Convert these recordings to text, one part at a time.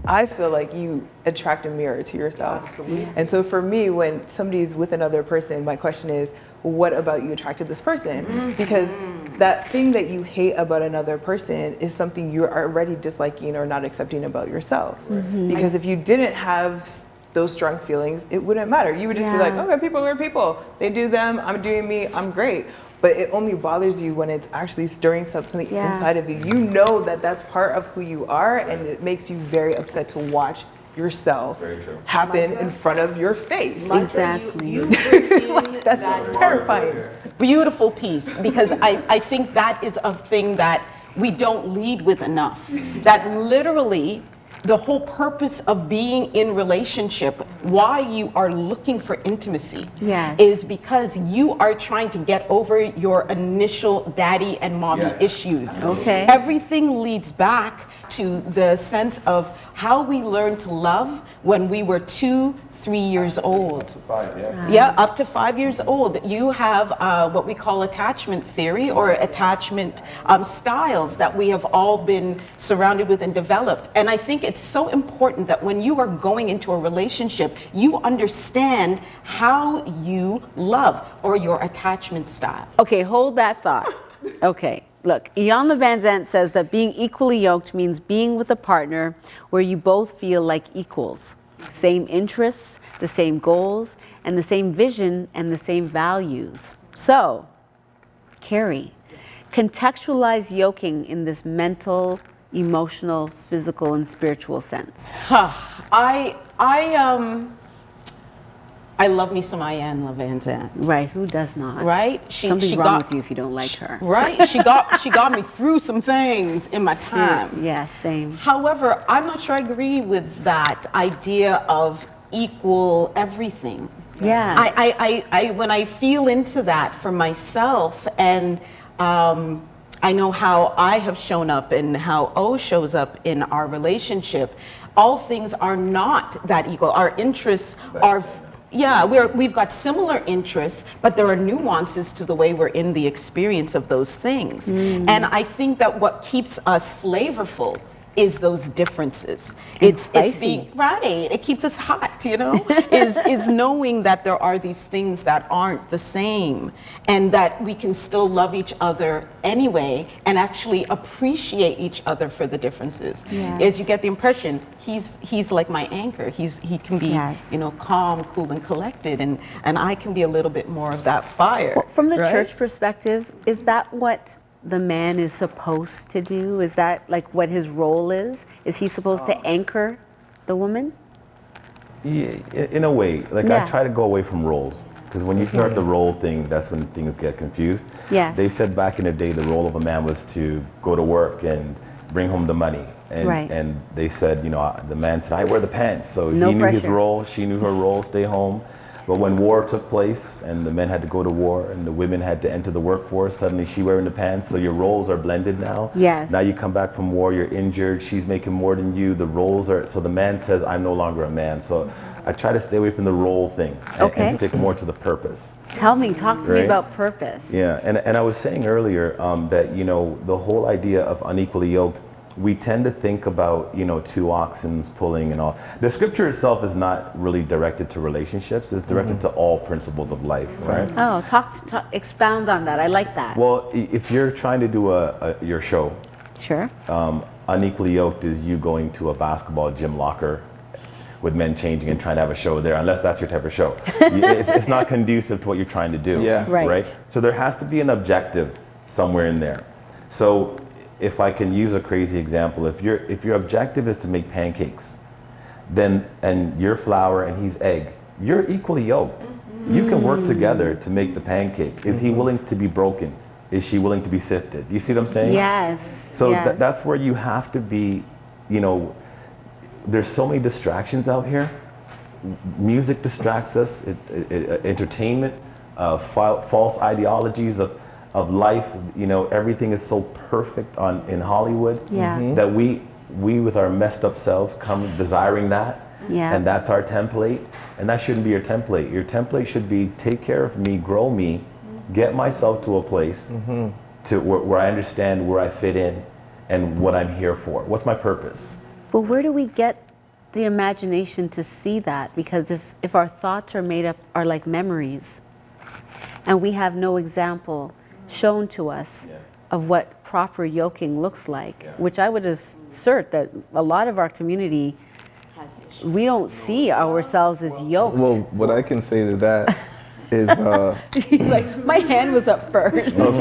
I feel like you attract a mirror to yourself. Absolutely. And so for me, when somebody's with another person, my question is, what about you attracted this person? Because that thing that you hate about another person is something you're already disliking or not accepting about yourself. Because if you didn't have those strong feelings, it wouldn't matter. You would just be like, okay, people are people. They do them, I'm doing me, I'm great. But it only bothers you when it's actually stirring something inside of you. You know that that's part of who you are, and it makes you very upset to watch yourself happen in front of your face. Exactly. You bring in That's that terrifying. beautiful piece, because I think that is a thing that we don't lead with enough. That literally the whole purpose of being in relationship, why you are looking for intimacy, is because you are trying to get over your initial daddy and mommy issues. Okay. Everything leads back to the sense of how we learned to love when we were 2, 3 years old. Up to 5 years old. You have what we call attachment theory, or attachment styles that we have all been surrounded with and developed. And I think it's so important that when you are going into a relationship, you understand how you love, or your attachment style. Okay, hold that thought. Okay, look, Ian Van Zandt says that being equally yoked means being with a partner where you both feel like equals. Same interests, the same goals, and the same vision and the same values. So, Carrie, contextualize yoking in this mental, emotional, physical, and spiritual sense. I love me some Ian Van Zandt. Right, who does not? Right? Something's wrong with you if you don't like her. Right? She got me through some things in my time. Yeah, same. However, I'm not sure I agree with that idea of equal everything. Yeah. I when I feel into that for myself, and I know how I have shown up and how O shows up in our relationship, all things are not that equal. Our interests are, we've got similar interests, but there are nuances to the way we're in the experience of those things. And I think that what keeps us flavorful is those differences. It's being right. It keeps us hot, you know. is knowing that there are these things that aren't the same, and that we can still love each other anyway, and actually appreciate each other for the differences. As you get the impression, he's like my anchor. He can be calm, cool, and collected, and I can be a little bit more of that fire. Well, from the church perspective, is that what the man is supposed to do? Is that like what his role is? Is he supposed to anchor the woman? Yeah, in a way. Like I try to go away from roles, because when you start the role thing, that's when things get confused. Yes. They said back in the day the role of a man was to go to work and bring home the money. And they said, the man said, I wear the pants. So he knew his role, she knew her role, stay home. But when war took place and the men had to go to war and the women had to enter the workforce, suddenly she wearing the pants, so your roles are blended now. Yes. Now you come back from war, you're injured, she's making more than you, the roles are, so the man says, I'm no longer a man. So I try to stay away from the role thing and stick more to the purpose. Talk to me about purpose. Yeah, and I was saying earlier that, the whole idea of unequally yoked, we tend to think about, two oxen pulling and all. The scripture itself is not really directed to relationships. It's directed to all principles of life, right? Oh, expound on that. I like that. Well, if you're trying to do your show, sure. Unequally yoked is you going to a basketball gym locker with men changing and trying to have a show there, unless that's your type of show. It's not conducive to what you're trying to do. Yeah. Right? So there has to be an objective somewhere in there. So if I can use a crazy example, if your objective is to make pancakes, and you're flour and he's egg, you're equally yoked. You can work together to make the pancake. Is he willing to be broken? Is she willing to be sifted? You see what I'm saying? Yes. So that's where you have to be, there's so many distractions out here. Music distracts us, entertainment, false ideologies of life, everything is so perfect in Hollywood that we with our messed up selves come desiring that, and that's our template, and that shouldn't be your template. Your template should be take care of me, grow me, get myself to a place to where I understand where I fit in, and what I'm here for. What's my purpose? But where do we get the imagination to see that? Because if our thoughts are like memories, and we have no example shown to us of what proper yoking looks like, which I would assert that a lot of our community, we don't see ourselves as yoked. Well, what I can say to that is, Like, my hand was up first. oh,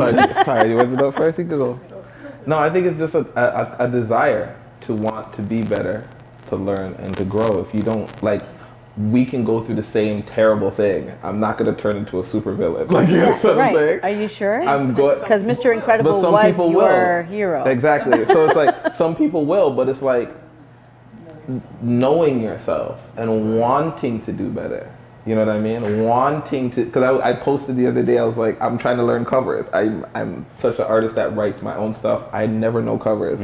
sorry, you wasn't up first? You could go. No, I think it's just a desire to want to be better, to learn and to grow. If you don't, like, we can go through the same terrible thing. I'm not going to turn into a supervillain. Like, you know what I'm saying? Are you sure? I'm going. Because Mr. Incredible But some was people your will. hero. Exactly. So it's like, some people will, but it's like knowing yourself and wanting to do better. You know what I mean? Wanting to, because I posted the other day, I was like, I'm trying to learn covers. I'm such an artist that writes my own stuff. I never know covers,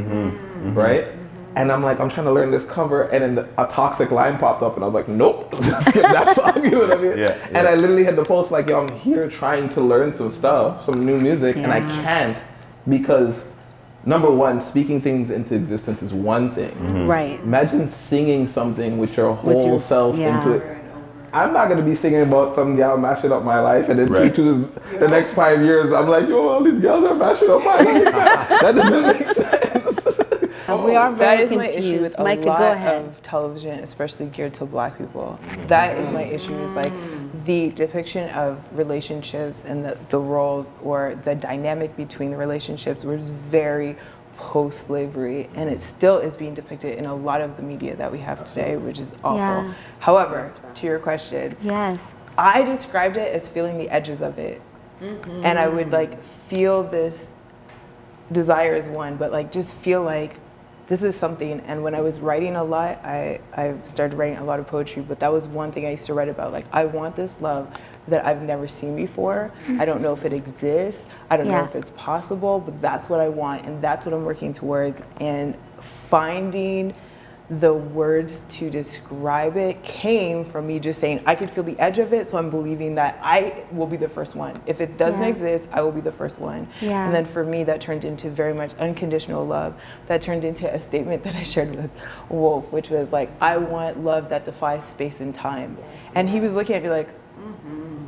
right? And I'm like, I'm trying to learn this cover, and then a Toxic line popped up, and I was like, nope, skip that song, you know what I mean? And I literally had to post like, yo, I'm here trying to learn some stuff, some new music, and I can't because, number one, speaking things into existence is one thing. Right. Imagine singing something with your whole self into it. I'm not gonna be singing about some gal mashing up my life, and then the next 5 years, I'm like, yo, all these gals are mashing up my life. That doesn't make sense. We are very That is my confused. issue with a Micah, go lot ahead. of television, especially geared to Black people. That is my issue, is like the depiction of relationships and the roles or the dynamic between the relationships was very post-slavery, and it still is being depicted in a lot of the media that we have today, which is awful. Yeah. However, to your question, Yes. I described it as feeling the edges of it. And I would like feel this desire is one, but like just feel like this is something. And when I was writing a lot, I started writing a lot of poetry, but that was one thing I used to write about. Like, I want this love that I've never seen before. I don't know if it exists. I don't know if it's possible, but that's what I want. And that's what I'm working towards. And finding the words to describe it came from me just saying, I could feel the edge of it, so I'm believing that I will be the first one. If it doesn't exist, I will be the first one. And then for me, that turned into very much unconditional love. That turned into a statement that I shared with Wolf, which was like, I want love that defies space and time. And he was looking at me like,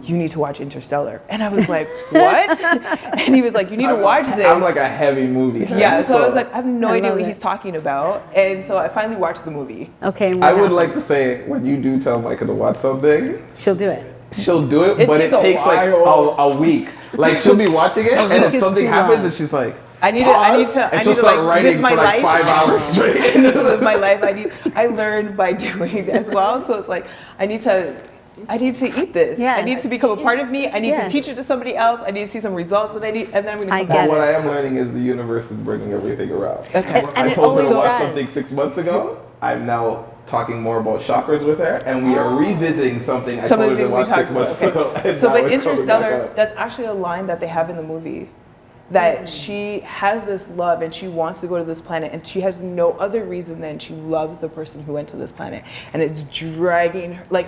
you need to watch Interstellar. And I was like, what? And he was like, you need to watch this. I'm like a heavy movie. Yeah, so I was like, I have no idea what he's talking about. And so I finally watched the movie. Okay. I would like to say, when you do tell Micah to watch something, She'll do it. she'll do it, but it takes like a week. Like, she'll be watching it, and then something happens, and she's like, I need pause, to and she'll start writing for like 5 hours straight. I need to live my life. I learned by doing as well. So it's like, I need to eat this. I need to become a part of me. I need to teach it to somebody else. I need to see some results that I need, and then I'm going to come back. But what I am learning is the universe is bringing everything around. Okay. I told her to watch something 6 months ago. I'm now talking more about chakras with her, and we are revisiting something I told her to watch 6 months ago. So, but Interstellar, that's actually a line that they have in the movie. That she has this love and she wants to go to this planet, and she has no other reason than she loves the person who went to this planet, and it's dragging her, like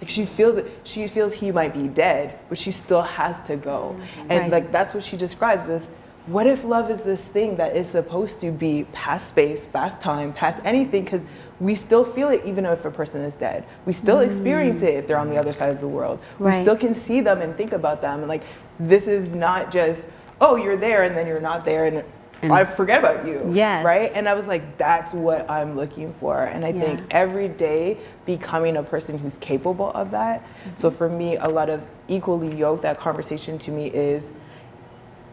she feels it. She feels he might be dead, but she still has to go, and like that's what she describes as. What if love is this thing that is supposed to be past space, past time, past anything? Because we still feel it even if a person is dead. We still experience it if they're on the other side of the world. We still can see them and think about them, and like this is not just, oh, you're there and then you're not there and I forget about you. Right? And I was like, that's what I'm looking for. And I think every day becoming a person who's capable of that. So for me, a lot of equally yoked, that conversation to me is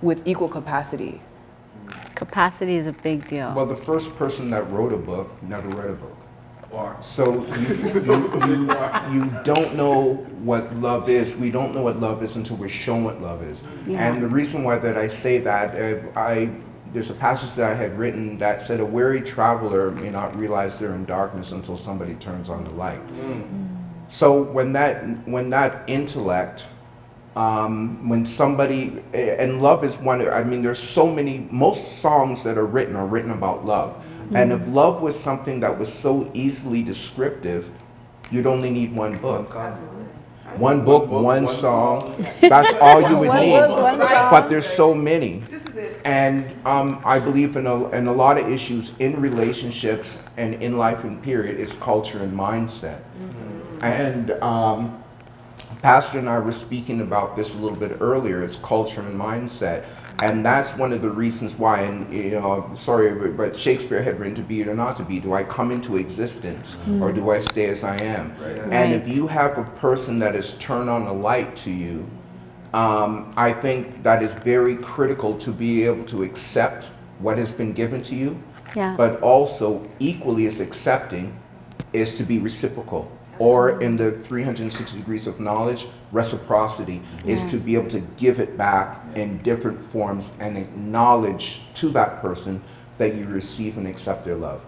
with equal capacity. Capacity is a big deal. Well, the first person that wrote a book never read a book. So you don't know what love is. We don't know what love is until we're shown what love is. And the reason why that I say that, there's a passage that I had written that said, a weary traveler may not realize they're in darkness until somebody turns on the light. So when that intellect, when somebody, and love is one, I mean, there's so many, most songs that are written about love. And if love was something that was so easily descriptive, you'd only need one book. One book, one song, that's all you would need. But there's so many. And I believe in a lot of issues in relationships and in life and period is culture and mindset. And Pastor and I were speaking about this a little bit earlier. It's culture and mindset. And that's one of the reasons why, and sorry, but Shakespeare had written to be or not to be. Do I come into existence or do I stay as I am? And if you have a person that has turned on a light to you, I think that is very critical to be able to accept what has been given to you, but also equally as accepting is to be reciprocal. Or in the 360 degrees of knowledge, reciprocity is to be able to give it back in different forms and acknowledge to that person that you receive and accept their love.